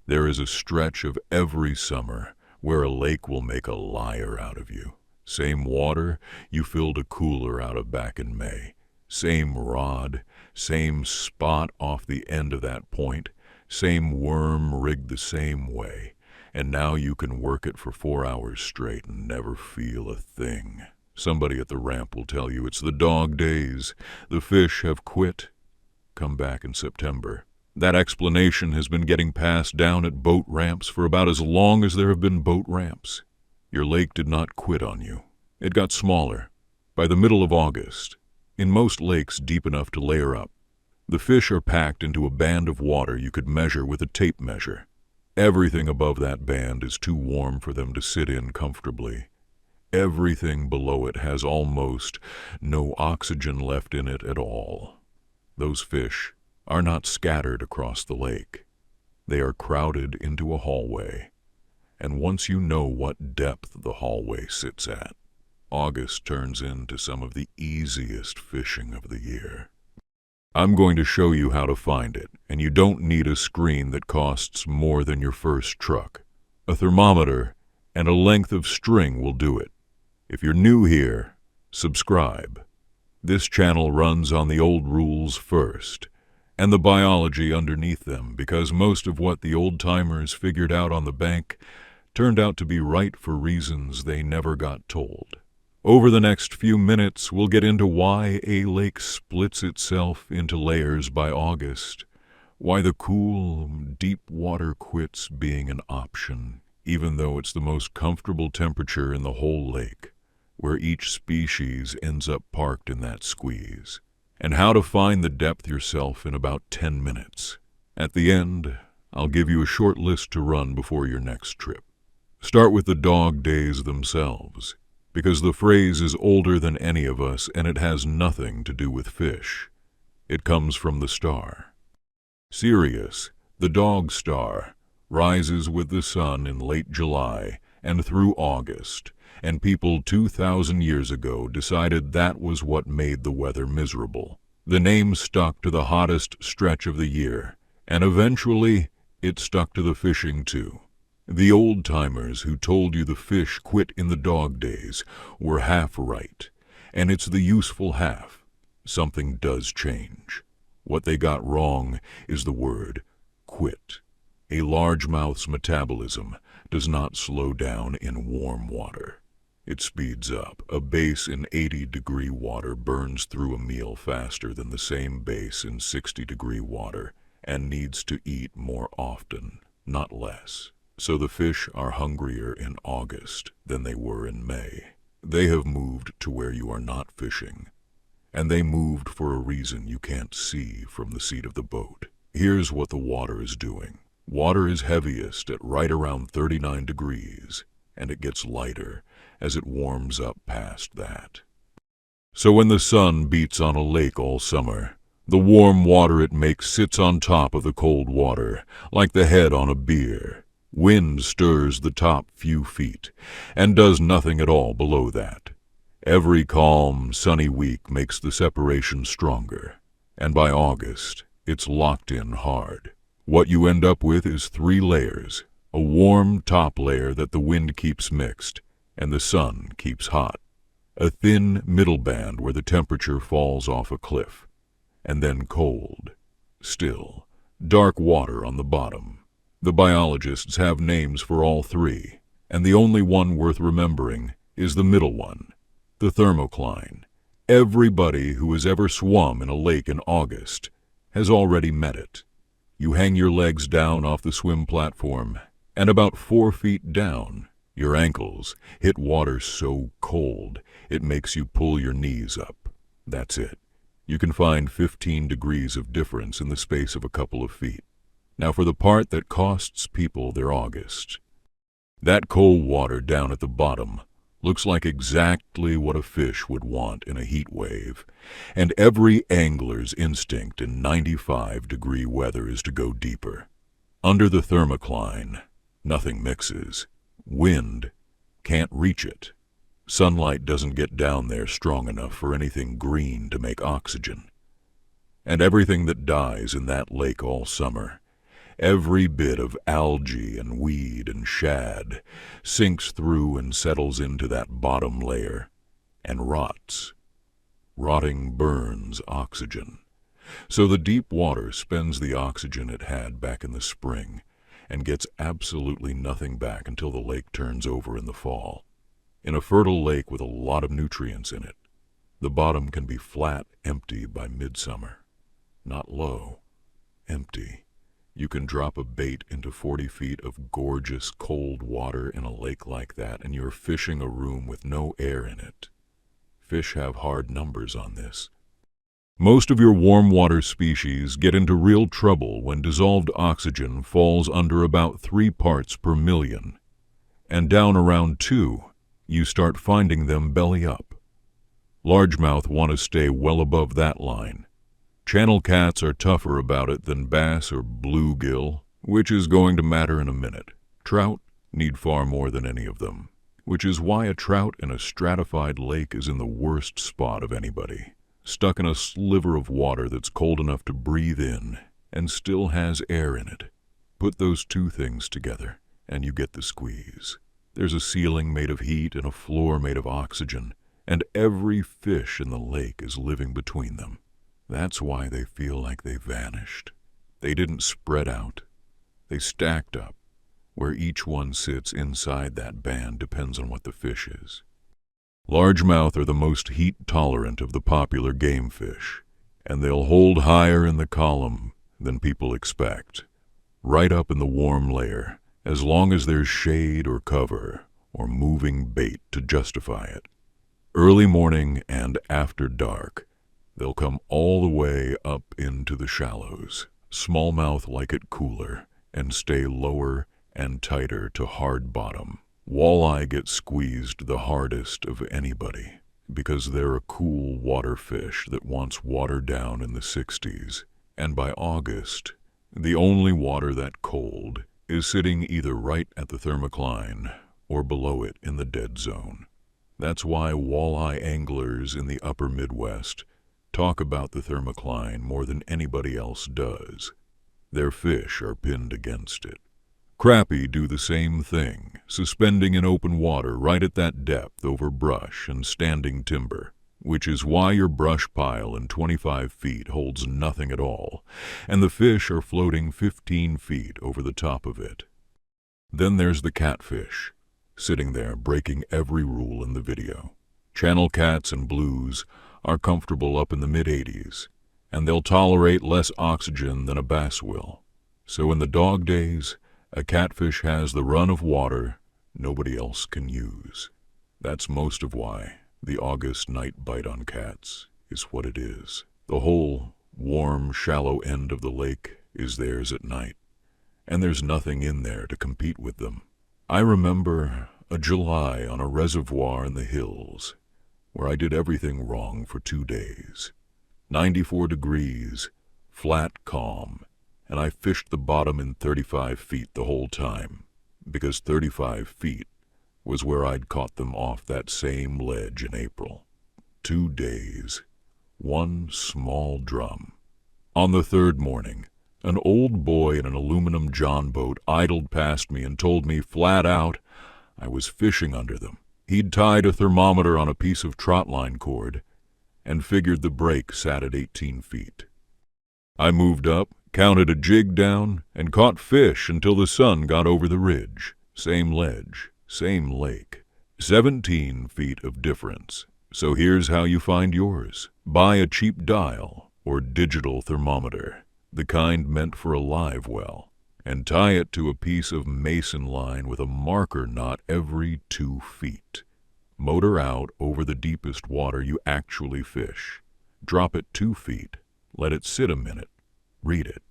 There is a stretch of every summer where a lake will make a liar out of you. Same water, you filled a cooler out of back in May. Same rod, same spot off the end of that point, same worm rigged the same way, and now you can work it for 4 hours straight and never feel a thing. Somebody at the ramp will tell you it's the dog days. The fish have quit. Come back in September. That explanation has been getting passed down at boat ramps for about as long as there have been boat ramps. Your lake did not quit on you. It got smaller. By the middle of August, in most lakes deep enough to layer up, the fish are packed into a band of water you could measure with a tape measure. Everything above that band is too warm for them to sit in comfortably. Everything below it has almost no oxygen left in it at all. Those fish are not scattered across the lake. They are crowded into a hallway. And once you know what depth the hallway sits at, August turns into some of the easiest fishing of the year. I'm going to show you how to find it, and you don't need a screen that costs more than your first truck. A thermometer and a length of string will do it. If you're new here, subscribe. This channel runs on the old rules first, and the biology underneath them, because most of what the old-timers figured out on the bank turned out to be right for reasons they never got told. Over the next few minutes, we'll get into why a lake splits itself into layers by August, why the cool, deep water quits being an option, even though it's the most comfortable temperature in the whole lake, where each species ends up parked in that squeeze, and how to find the depth yourself in about 10 minutes. At the end, I'll give you a short list to run before your next trip. Start with the dog days themselves, because the phrase is older than any of us and it has nothing to do with fish. It comes from the star. Sirius, the dog star, rises with the sun in late July and through August, and people 2,000 years ago decided that was what made the weather miserable. The name stuck to the hottest stretch of the year, and eventually it stuck to the fishing too. The old-timers who told you the fish quit in the dog days were half right, and it's the useful half. Something does change. What they got wrong is the word quit. A largemouth's metabolism does not slow down in warm water. It speeds up. A base in 80-degree water burns through a meal faster than the same base in 60-degree water and needs to eat more often, not less. So the fish are hungrier in August than they were in May. They have moved to where you are not fishing, and they moved for a reason you can't see from the seat of the boat. Here's what the water is doing. Water is heaviest at right around 39 degrees, and it gets lighter as it warms up past that. So when the sun beats on a lake all summer, the warm water it makes sits on top of the cold water, like the head on a beer. Wind stirs the top few feet, and does nothing at all below that. Every calm, sunny week makes the separation stronger, and by August, it's locked in hard. What you end up with is 3 layers, a warm top layer that the wind keeps mixed, and the sun keeps hot. A thin middle band where the temperature falls off a cliff, and then cold, still, dark water on the bottom. The biologists have names for all 3, and the only one worth remembering is the middle one, the thermocline. Everybody who has ever swum in a lake in August has already met it. You hang your legs down off the swim platform, and about 4 feet down, your ankles hit water so cold it makes you pull your knees up. That's it. You can find 15 degrees of difference in the space of a couple of feet. Now for the part that costs people their August. That cold water down at the bottom looks like exactly what a fish would want in a heat wave, and every angler's instinct in 95-degree weather is to go deeper. Under the thermocline, nothing mixes. Wind can't reach it. Sunlight doesn't get down there strong enough for anything green to make oxygen. And everything that dies in that lake all summer Every bit of algae and weed and shad sinks through and settles into that bottom layer and rots. Rotting burns oxygen. So the deep water spends the oxygen it had back in the spring and gets absolutely nothing back until the lake turns over in the fall. In a fertile lake with a lot of nutrients in it, the bottom can be flat, empty by midsummer. Not low, empty. You can drop a bait into 40 feet of gorgeous cold water in a lake like that and you're fishing a room with no air in it. Fish have hard numbers on this. Most of your warm water species get into real trouble when dissolved oxygen falls under about 3 parts per million. And down around 2, you start finding them belly up. Largemouth want to stay well above that line. Channel cats are tougher about it than bass or bluegill, which is going to matter in a minute. Trout need far more than any of them, which is why a trout in a stratified lake is in the worst spot of anybody, stuck in a sliver of water that's cold enough to breathe in and still has air in it. Put those two things together and you get the squeeze. There's a ceiling made of heat and a floor made of oxygen, and every fish in the lake is living between them. That's why they feel like they vanished. They didn't spread out. They stacked up. Where each one sits inside that band depends on what the fish is. Largemouth are the most heat-tolerant of the popular game fish, and they'll hold higher in the column than people expect. Right up in the warm layer, as long as there's shade or cover or moving bait to justify it. Early morning and after dark, they'll come all the way up into the shallows. Smallmouth like it cooler and stay lower and tighter to hard bottom. Walleye get squeezed the hardest of anybody because they're a cool water fish that wants water down in the 60s. And by August, the only water that cold is sitting either right at the thermocline or below it in the dead zone. That's why walleye anglers in the upper Midwest talk about the thermocline more than anybody else does. Their fish are pinned against it. Crappie do the same thing, suspending in open water right at that depth over brush and standing timber, which is why your brush pile in 25 feet holds nothing at all, and the fish are floating 15 feet over the top of it. Then there's the catfish, sitting there breaking every rule in the video. Channel cats and blues are comfortable up in the mid-80s, and they'll tolerate less oxygen than a bass will. So in the dog days, a catfish has the run of water nobody else can use. That's most of why the August night bite on cats is what it is. The whole warm, shallow end of the lake is theirs at night, and there's nothing in there to compete with them. I remember a July on a reservoir in the hills where I did everything wrong for 2 days. 94 degrees, flat calm, and I fished the bottom in 35 feet the whole time, because 35 feet was where I'd caught them off that same ledge in April. 2 days, one small drum. On the third morning, an old boy in an aluminum john boat idled past me and told me flat out I was fishing under them. He'd tied a thermometer on a piece of trotline cord and figured the break sat at 18 feet. I moved up, counted a jig down, and caught fish until the sun got over the ridge. Same ledge, same lake. 17 feet of difference. So here's how you find yours. Buy a cheap dial or digital thermometer, the kind meant for a live well, and tie it to a piece of mason line with a marker knot every 2 feet. Motor out over the deepest water you actually fish. Drop it 2 feet. Let it sit a minute. Read it.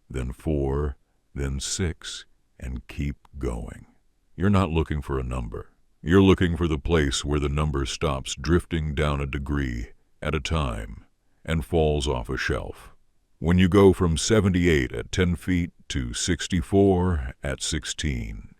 Then 4, then 6, and keep going. You're not looking for a number. You're looking for the place where the number stops drifting down a degree at a time and falls off a shelf. When you go from 78 at 10 feet to 64 at 16,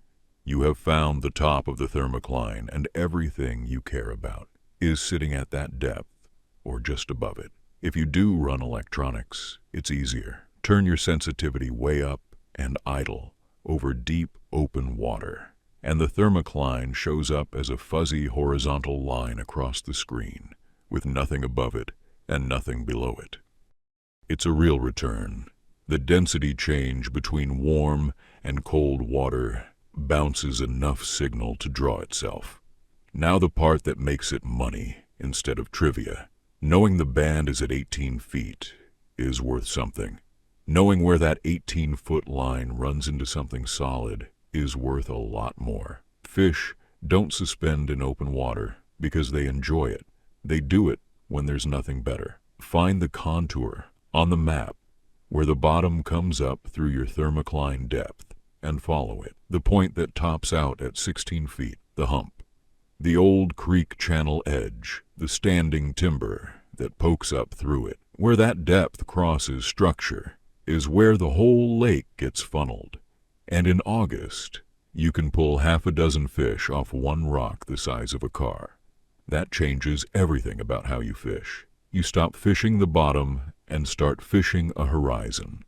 you have found the top of the thermocline, and everything you care about is sitting at that depth or just above it. If you do run electronics, it's easier. Turn your sensitivity way up and idle over deep, open water, and the thermocline shows up as a fuzzy horizontal line across the screen, with nothing above it and nothing below it. It's a real return. The density change between warm and cold water bounces enough signal to draw itself. Now the part that makes it money instead of trivia. Knowing the band is at 18 feet is worth something. Knowing where that 18-foot line runs into something solid is worth a lot more. Fish don't suspend in open water because they enjoy it. They do it when there's nothing better. Find the contour on the map where the bottom comes up through your thermocline depth and follow it. The point that tops out at 16 feet, the hump. The old creek channel edge, the standing timber that pokes up through it. Where that depth crosses structure is where the whole lake gets funneled. And in August, you can pull half a dozen fish off one rock the size of a car. That changes everything about how you fish. You stop fishing the bottom and start fishing a horizon.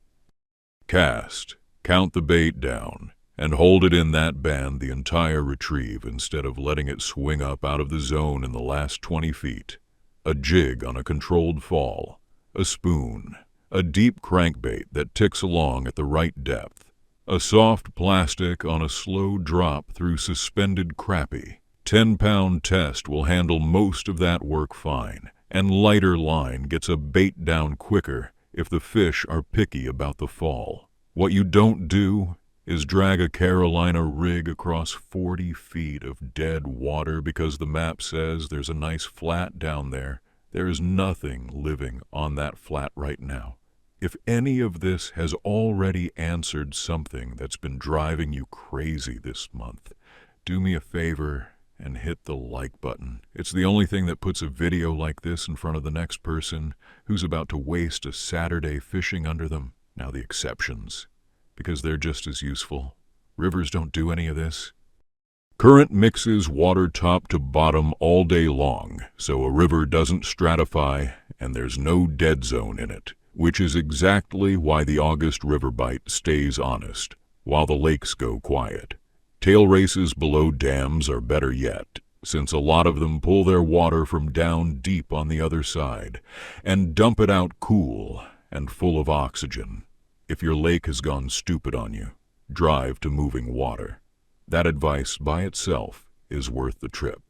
Cast, count the bait down, and hold it in that band the entire retrieve instead of letting it swing up out of the zone in the last 20 feet. A jig on a controlled fall, a spoon, a deep crankbait that ticks along at the right depth, a soft plastic on a slow drop through suspended crappie. 10-pound test will handle most of that work fine, and lighter line gets a bait down quicker if the fish are picky about the fall. What you don't do is drag a Carolina rig across 40 feet of dead water because the map says there's a nice flat down there. There is nothing living on that flat right now. If any of this has already answered something that's been driving you crazy this month, do me a favor and hit the like button. It's the only thing that puts a video like this in front of the next person who's about to waste a Saturday fishing under them. Now the exceptions, because they're just as useful. Rivers don't do any of this. Current mixes water top to bottom all day long, so a river doesn't stratify and there's no dead zone in it, which is exactly why the August river bite stays honest, while the lakes go quiet. Tail races below dams are better yet, since a lot of them pull their water from down deep on the other side and dump it out cool and full of oxygen. If your lake has gone stupid on you, drive to moving water. That advice by itself is worth the trip.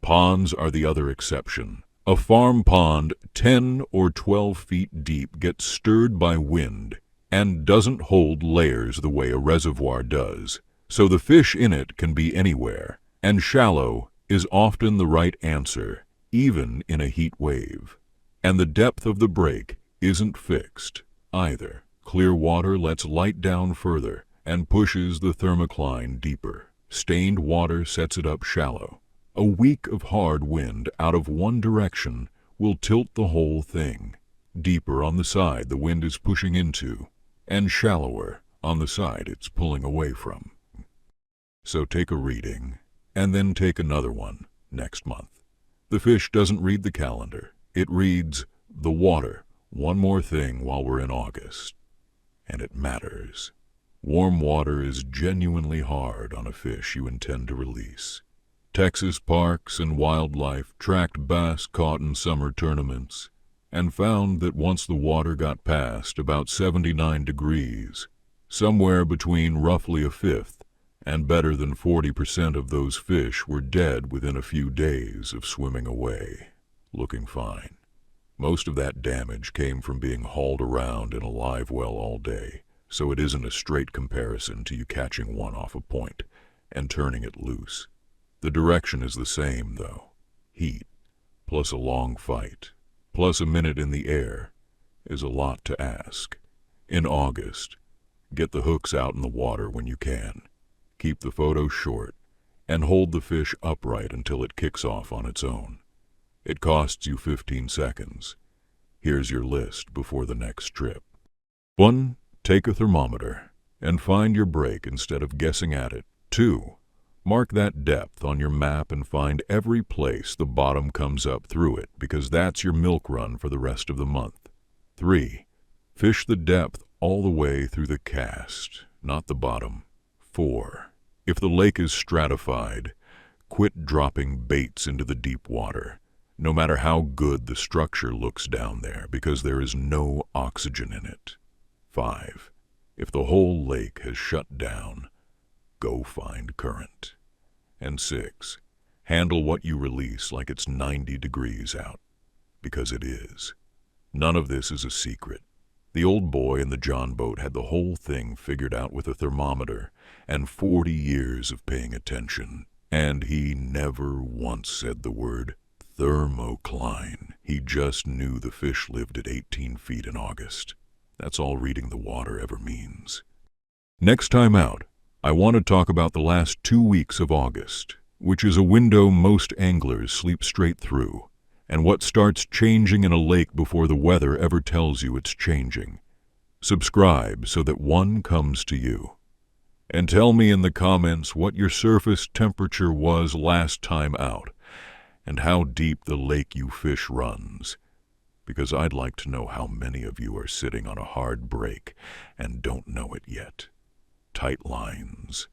Ponds are the other exception. A farm pond 10 or 12 feet deep gets stirred by wind and doesn't hold layers the way a reservoir does, so the fish in it can be anywhere, and shallow is often the right answer, even in a heat wave. And the depth of the break isn't fixed either. Clear water lets light down further and pushes the thermocline deeper. Stained water sets it up shallow. A week of hard wind out of one direction will tilt the whole thing. Deeper on the side the wind is pushing into, and shallower on the side it's pulling away from. So take a reading, and then take another one next month. The fish doesn't read the calendar. It reads the water. One more thing while we're in August. And it matters. Warm water is genuinely hard on a fish you intend to release. Texas Parks and Wildlife tracked bass caught in summer tournaments and found that once the water got past about 79 degrees, somewhere between roughly a fifth and better than 40% of those fish were dead within a few days of swimming away, looking fine. Most of that damage came from being hauled around in a live well all day, so it isn't a straight comparison to you catching one off a point and turning it loose. The direction is the same, though. Heat, plus a long fight, plus a minute in the air, is a lot to ask. In August, get the hooks out in the water when you can. Keep the photo short, and hold the fish upright until it kicks off on its own. It costs you 15 seconds. Here's your list before the next trip. 1. Take a thermometer and find your break instead of guessing at it. 2. Mark that depth on your map and find every place the bottom comes up through it, because that's your milk run for the rest of the month. 3. Fish the depth all the way through the cast. not the bottom. 4. If the lake is stratified, quit dropping baits into the deep water, no matter how good the structure looks down there, because there is no oxygen in it. 5. If the whole lake has shut down, go find current. And 6. Handle what you release like it's 90 degrees out, because it is. None of this is a secret. The old boy in the John boat had the whole thing figured out with a thermometer and 40 years of paying attention. And he never once said the word thermocline. He just knew the fish lived at 18 feet in August. That's all reading the water ever means. Next time out, I want to talk about the last 2 weeks of August, which is a window most anglers sleep straight through, and what starts changing in a lake before the weather ever tells you it's changing. Subscribe so that one comes to you. And tell me in the comments what your surface temperature was last time out, and how deep the lake you fish runs, because I'd like to know how many of you are sitting on a hard break and don't know it yet. Tight lines,